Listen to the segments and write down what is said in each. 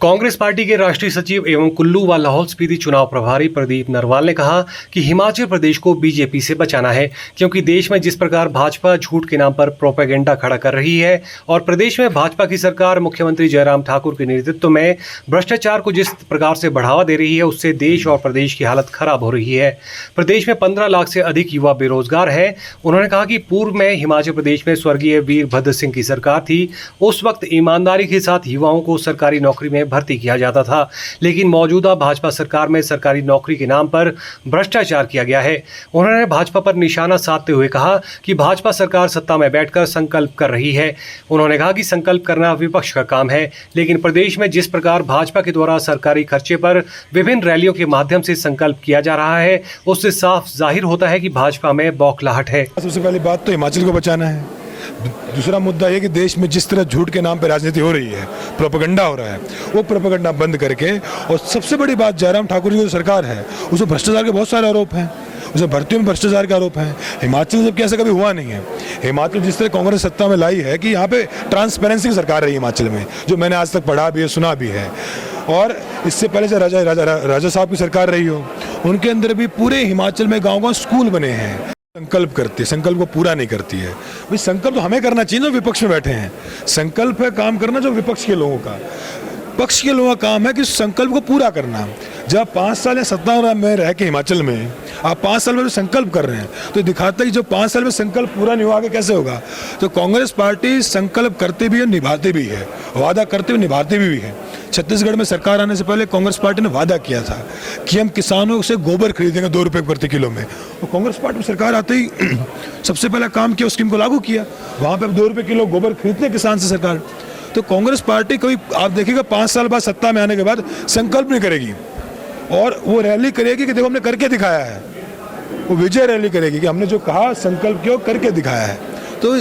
Congress party के राष्ट्रीय सचिव एवं कुल्लू व लाहौल स्पीति चुनाव प्रभारी प्रदीप नरवाल ने कहा कि हिमाचल प्रदेश को बीजेपी से बचाना है, क्योंकि देश में जिस प्रकार भाजपा झूठ के नाम पर प्रोपेगेंडा खड़ा कर रही है और प्रदेश में भाजपा की सरकार मुख्यमंत्री जयराम ठाकुर के नेतृत्व में भ्रष्टाचार को जिस प्रकार से बढ़ावा दे रही है, उससे देश और प्रदेश की हालत खराब हो रही है। प्रदेश में 15 लाख से अधिक युवा बेरोजगार है। उन्होंने कहा कि पूर्व में हिमाचल प्रदेश में स्वर्गीय वीरभद्र सिंह की सरकार थी। उस वक्त ईमानदारी के साथ युवाओं को सरकारी नौकरी में भर्ती किया जाता था, लेकिन मौजूदा भाजपा सरकार में सरकारी नौकरी के नाम पर भ्रष्टाचार किया गया है। उन्होंने भाजपा पर निशाना साधते हुए कहा कि भाजपा सरकार सत्ता में बैठकर संकल्प कर रही है। उन्होंने कहा कि संकल्प करना विपक्ष का काम है, लेकिन प्रदेश में जिस प्रकार भाजपा के द्वारा सरकारी खर्चे पर विभिन्न रैलियों के माध्यम से संकल्प किया जा रहा है, उससे साफ जाहिर होता है कि भाजपा में बौखलाहट है। सबसे पहली बात तो हिमाचल को बचाना है। दूसरा मुद्दा ये कि देश में जिस तरह झूठ के नाम पर राजनीति हो रही है, प्रोपेगेंडा हो रहा है, वो प्रोपेगेंडा बंद करके, और सबसे बड़ी बात जयराम ठाकुर जी की जो सरकार है उसमें भ्रष्टाचार के बहुत सारे आरोप हैं, उसमें भर्तियों में भ्रष्टाचार के आरोप हैं। हिमाचल जबकि ऐसा कभी हुआ नहीं है। हिमाचल जिस तरह कांग्रेस सत्ता में लाई है कि यहाँ पे ट्रांसपेरेंसी की सरकार रही हिमाचल में, जो मैंने आज तक पढ़ा भी है, सुना भी है। और इससे पहले से राजा साहब की सरकार रही हो, उनके अंदर भी पूरे हिमाचल में गाँव-गाँव स्कूल बने हैं। संकल्प करती है, संकल्प को पूरा नहीं करती है। भाई संकल्प तो हमें करना चाहिए, जो विपक्ष में बैठे हैं। संकल्प है काम करना जो विपक्ष के लोगों का, पक्ष के लोगों का काम है कि संकल्प को पूरा करना। जब 5 साल या सत्ता में रह के हिमाचल में आप 5 साल में जो संकल्प कर रहे हैं, तो दिखाता है कि जो 5 साल में संकल्प पूरा नहीं हुआ, आगे कैसे होगा। तो कांग्रेस पार्टी संकल्प करते भी है, निभाते भी है, वादा करते हुए निभाते भी है। छत्तीसगढ़ में सरकार आने से पहले कांग्रेस पार्टी ने वादा किया था कि हम किसानों से गोबर खरीदेंगे 2 रुपये प्रति किलो में। और कांग्रेस पार्टी सरकार आते ही सबसे पहला काम किया, उस स्कीम को लागू किया। वहाँ पे 2 रुपये किलो गोबर खरीदते किसान से सरकार। तो कांग्रेस पार्टी कोई आप देखिएगा 5 साल बाद सत्ता में आने के बाद संकल्प नहीं करेगी, और वो रैली करेगी कि देखो हमने करके दिखाया है। वो विजय रैली करेगी कि हमने जो कहा संकल्प किया करके दिखाया है। तो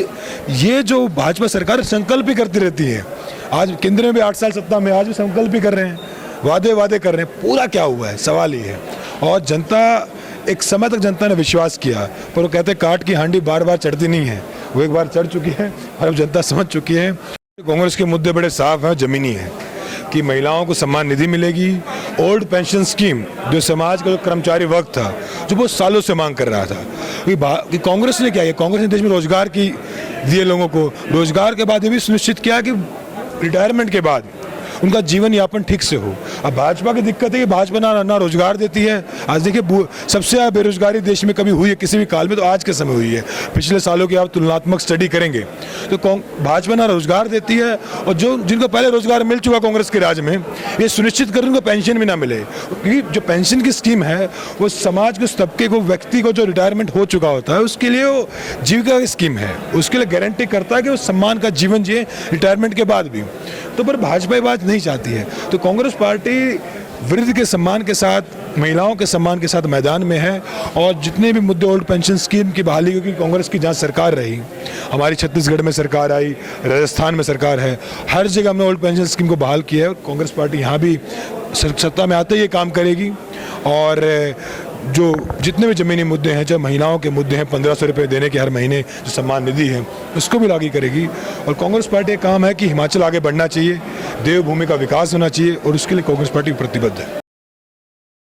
ये जो भाजपा सरकार संकल्प ही करती रहती है। आज केंद्र में भी 8 साल सत्ता में, आज भी संकल्प ही कर रहे हैं, वादे कर रहे हैं। पूरा क्या हुआ है, सवाल ये है। और जनता, एक समय तक जनता ने विश्वास किया, पर वो कहते काट की हांडी बार बार चढ़ती नहीं है। वो एक बार चढ़ चुकी है और अब जनता समझ चुकी है। कांग्रेस के मुद्दे बड़े साफ हैं, जमीनी है कि महिलाओं को सम्मान निधि मिलेगी। ओल्ड पेंशन स्कीम, जो समाज का जो कर्मचारी वर्ग था, जो बहुत सालों से मांग कर रहा था, कि कांग्रेस ने क्या किया, कांग्रेस ने देश में रोजगार की दिए लोगों को। रोजगार के बाद ये भी सुनिश्चित किया कि रिटायरमेंट के बाद उनका जीवन यापन ठीक से हो। अब भाजपा की दिक्कत है कि भाजपा ना रोजगार देती है। आज देखिए सबसे ज़्यादा बेरोजगारी देश में कभी हुई है किसी भी काल में, तो आज के समय हुई है। पिछले सालों की आप तुलनात्मक स्टडी करेंगे तो भाजपा ना रोजगार देती है, और जो जिनको पहले रोजगार मिल चुका कांग्रेस के राज में, ये सुनिश्चित कर उनको पेंशन भी ना मिले। क्योंकि जो पेंशन की स्कीम है वो समाज के उस तबके को, व्यक्ति को जो रिटायरमेंट हो चुका होता है, उसके लिए वो जीविका की स्कीम है, उसके लिए गारंटी करता है कि वो सम्मान का जीवन जिए रिटायरमेंट के बाद भी। तो पर भाजपा बात नहीं चाहती है। तो कांग्रेस पार्टी वृद्ध के सम्मान के साथ, महिलाओं के सम्मान के साथ मैदान में है। और जितने भी मुद्दे, ओल्ड पेंशन स्कीम की बहाली, क्योंकि कांग्रेस की जहाँ सरकार रही, हमारी छत्तीसगढ़ में सरकार आई, राजस्थान में सरकार है, हर जगह हमने ओल्ड पेंशन स्कीम को बहाल किया है। कांग्रेस पार्टी यहाँ भी सत्ता में आते ही ये काम करेगी। और जो जितने भी ज़मीनी मुद्दे हैं, जो महिलाओं के मुद्दे हैं, 1500 रुपये देने के हर महीने जो सम्मान निधि है, उसको भी लागू करेगी। और कांग्रेस पार्टी का काम है कि हिमाचल आगे बढ़ना चाहिए, देवभूमि का विकास होना चाहिए, और उसके लिए कांग्रेस पार्टी प्रतिबद्ध है।